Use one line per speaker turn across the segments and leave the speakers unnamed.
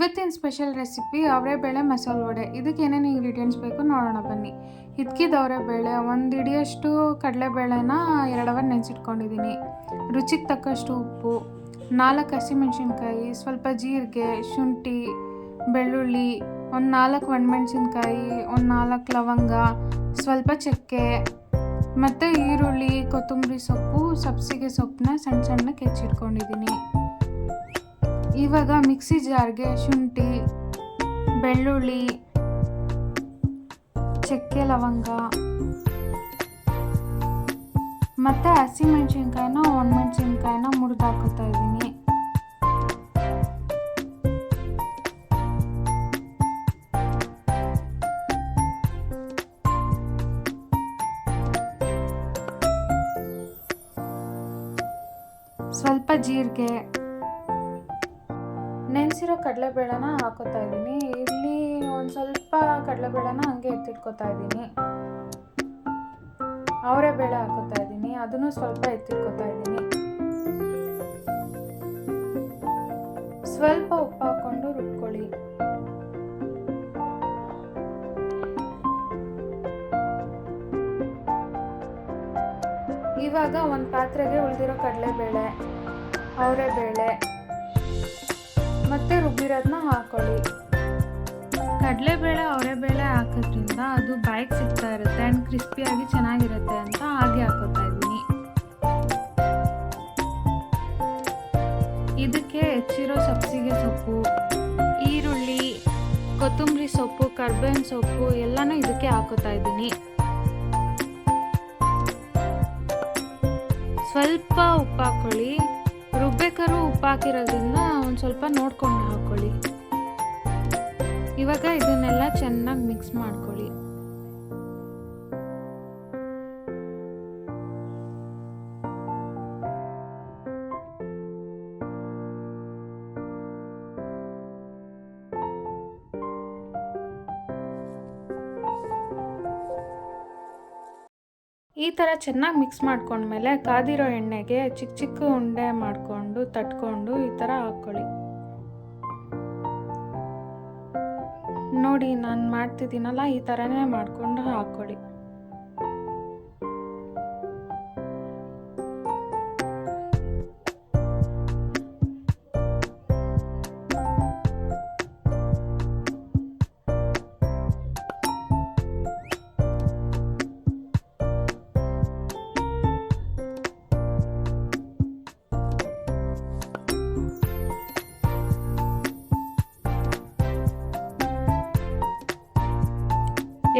ಇವತ್ತಿನ special recipe ಅವರೆಬೇಳೆ ಮಸಾಲೆ ವಡೆ. ಇದಕ್ಕೆ ಏನೇನು ಇಂಗ್ರೀಡಿಯೆಂಟ್ಸ್ ಬೇಕು ನೋಡೋಣ ಬನ್ನಿ. ಹಿದ್ಕಿದ ಅವರೆಬೇಳೆ, 1 ಹಿಡಿಯಷ್ಟು ಕಡಲೆಬೇಳೆನ 2 ಅವರ್ ನೆನೆಸಿಟ್ಕೊಂಡಿದ್ದೀನಿ. ರುಚಿಗೆ ತಕ್ಕಷ್ಟು ಉಪ್ಪು, 4 ಹಸಿಮೆಣಸಿನ್ಕಾಯಿ, ಸ್ವಲ್ಪ ಜೀರಿಗೆ, ಶುಂಠಿ, ಬೆಳ್ಳುಳ್ಳಿ, ಒಂದು 4 ಒಣಮೆಣಸಿನ್ಕಾಯಿ, ಒಂದು 4 ಲವಂಗ, ಸ್ವಲ್ಪ ಚಕ್ಕೆ ಮತ್ತು ಈರುಳ್ಳಿ, ಕೊತ್ತಂಬರಿ ಸೊಪ್ಪು, ಸಬ್ಸಿಗೆ ಸೊಪ್ಪನ್ನ ಸಣ್ಣ ಸಣ್ಣಕ್ಕೆ ಹೆಚ್ಚಿಟ್ಕೊಂಡಿದ್ದೀನಿ. ಇವಾಗ ಮಿಕ್ಸಿ ಜಾರ್ಗೆ ಶುಂಠಿ, ಬೆಳ್ಳುಳ್ಳಿ, ಚಕ್ಕೆ, ಲವಂಗ ಮತ್ತು ಹಸಿಮೆಣಸಿನ್ಕಾಯಿನ ಒಣಮೆಣಸಿನ್ಕಾಯಿನ ಮುರಿದು ಹಾಕೋತಾ ಇದ್ದೀನಿ. ಸ್ವಲ್ಪ ಜೀರಿಗೆ, ನೆನೆಸಿರೋ ಕಡಲೆಬೇಳೆನ ಹಾಕೋತಾ ಇದ್ದೀನಿ. ಇಲ್ಲಿ ಒಂದು ಸ್ವಲ್ಪ ಕಡಲೆಬೇಳೆನ ಹಂಗೆ ಎತ್ತಿಟ್ಕೋತಾ ಇದ್ದೀನಿ. ಅವರೆಬೇಳೆ ಹಾಕೋತಾ ಇದ್ದೀನಿ, ಅದನ್ನು ಸ್ವಲ್ಪ ಎತ್ತಿಟ್ಕೋತಾ ಇದ್ದೀನಿ. ಸ್ವಲ್ಪ ಉಪ್ಪು ಹಾಕ್ಕೊಂಡು ರುಬ್ಕೊಳ್ಳಿ. ಇವಾಗ ಒಂದು ಪಾತ್ರೆಗೆ ಉಳಿದಿರೋ ಕಡಲೆಬೇಳೆ, ಅವರೆಬೇಳೆ ಮತ್ತು ರುಬ್ಬಿರೋದನ್ನ ಹಾಕೊಳ್ಳಿ. ಕಡಲೆಬೇಳೆ ಅವರೆಬೇಳೆ ಹಾಕೋದ್ರಿಂದ ಅದು ಬಾಯಿಗೆ ಸಿಗ್ತಾ ಇರುತ್ತೆ ಆ್ಯಂಡ್ ಕ್ರಿಸ್ಪಿಯಾಗಿ ಚೆನ್ನಾಗಿರುತ್ತೆ ಅಂತ ಹಾಗೆ ಹಾಕೋತಾ ಇದ್ದೀನಿ. ಇದಕ್ಕೆ ಹೆಚ್ಚಿರೋ ಸಬ್ಸಿಗೆ ಸೊಪ್ಪು, ಈರುಳ್ಳಿ, ಕೊತ್ತಂಬರಿ ಸೊಪ್ಪು, ಕರ್ಬೇವಿನ ಸೊಪ್ಪು ಎಲ್ಲನೂ ಇದಕ್ಕೆ ಹಾಕೋತಾ ಇದ್ದೀನಿ. ಸ್ವಲ್ಪ ಉಪ್ಪು ಹಾಕ್ಕೊಳ್ಳಿ. ರುಬ್ಬೇಕಾದ್ರೂ ಉಪ್ಪು ಹಾಕಿರೋದ್ರಿಂದ ಒಂದು ಸ್ವಲ್ಪ ನೋಡ್ಕೊಂಡು ಹಾಕ್ಕೊಳ್ಳಿ. ಇವಾಗ ಇದನ್ನೆಲ್ಲ ಚೆನ್ನಾಗಿ ಮಿಕ್ಸ್ ಮಾಡ್ಕೊಳ್ಳಿ. ಈ ಥರ ಚೆನ್ನಾಗಿ ಮಿಕ್ಸ್ ಮಾಡ್ಕೊಂಡ್ಮೇಲೆ ಕಾದಿರೋ ಎಣ್ಣೆಗೆ ಚಿಕ್ಕ ಚಿಕ್ಕ ಉಂಡೆ ಮಾಡಿಕೊಂಡು ತಟ್ಕೊಂಡು ಈ ಥರ ಹಾಕ್ಕೊಳ್ಳಿ. ನೋಡಿ ನಾನು ಮಾಡ್ತಿದ್ದೀನಲ್ಲ, ಈ ಥರನೇ ಮಾಡಿಕೊಂಡು ಹಾಕ್ಕೊಳ್ಳಿ.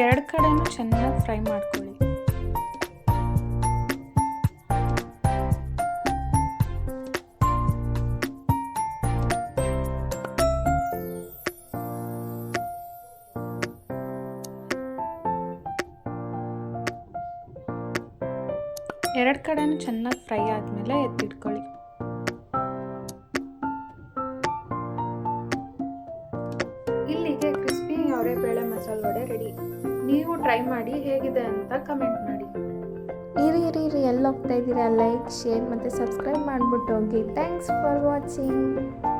ಎರಡು ಕಡೆನೂ ಚೆನ್ನಾಗಿ ಫ್ರೈ ಮಾಡ್ಕೊಳ್ಳಿ. ಎರಡು ಕಡೆನೂ ಚೆನ್ನಾಗಿ ಫ್ರೈ ಆದಮೇಲೆ ಎತ್ತಿಟ್ಕೊಳ್ಳಿ. ಇಲ್ಲಿಗೆ ಕ್ರಿಸ್ಪಿ ಅವರೆಬೇಳೆ ಮಸಾಲೆ ವಡೆ ರೆಡಿ. ನೀವು ಟ್ರೈ ಮಾಡಿ ಹೇಗಿದೆ ಅಂತ ಕಮೆಂಟ್ ಮಾಡಿ.
ಇರಿ ಎಲ್ಲಿ ಹೋಗ್ತಾ ಇದ್ದೀರಾ? ಲೈಕ್, ಶೇರ್ ಮತ್ತು ಸಬ್ಸ್ಕ್ರೈಬ್ ಮಾಡಿಬಿಟ್ಟು ಹೋಗಿ. Thanks for watching.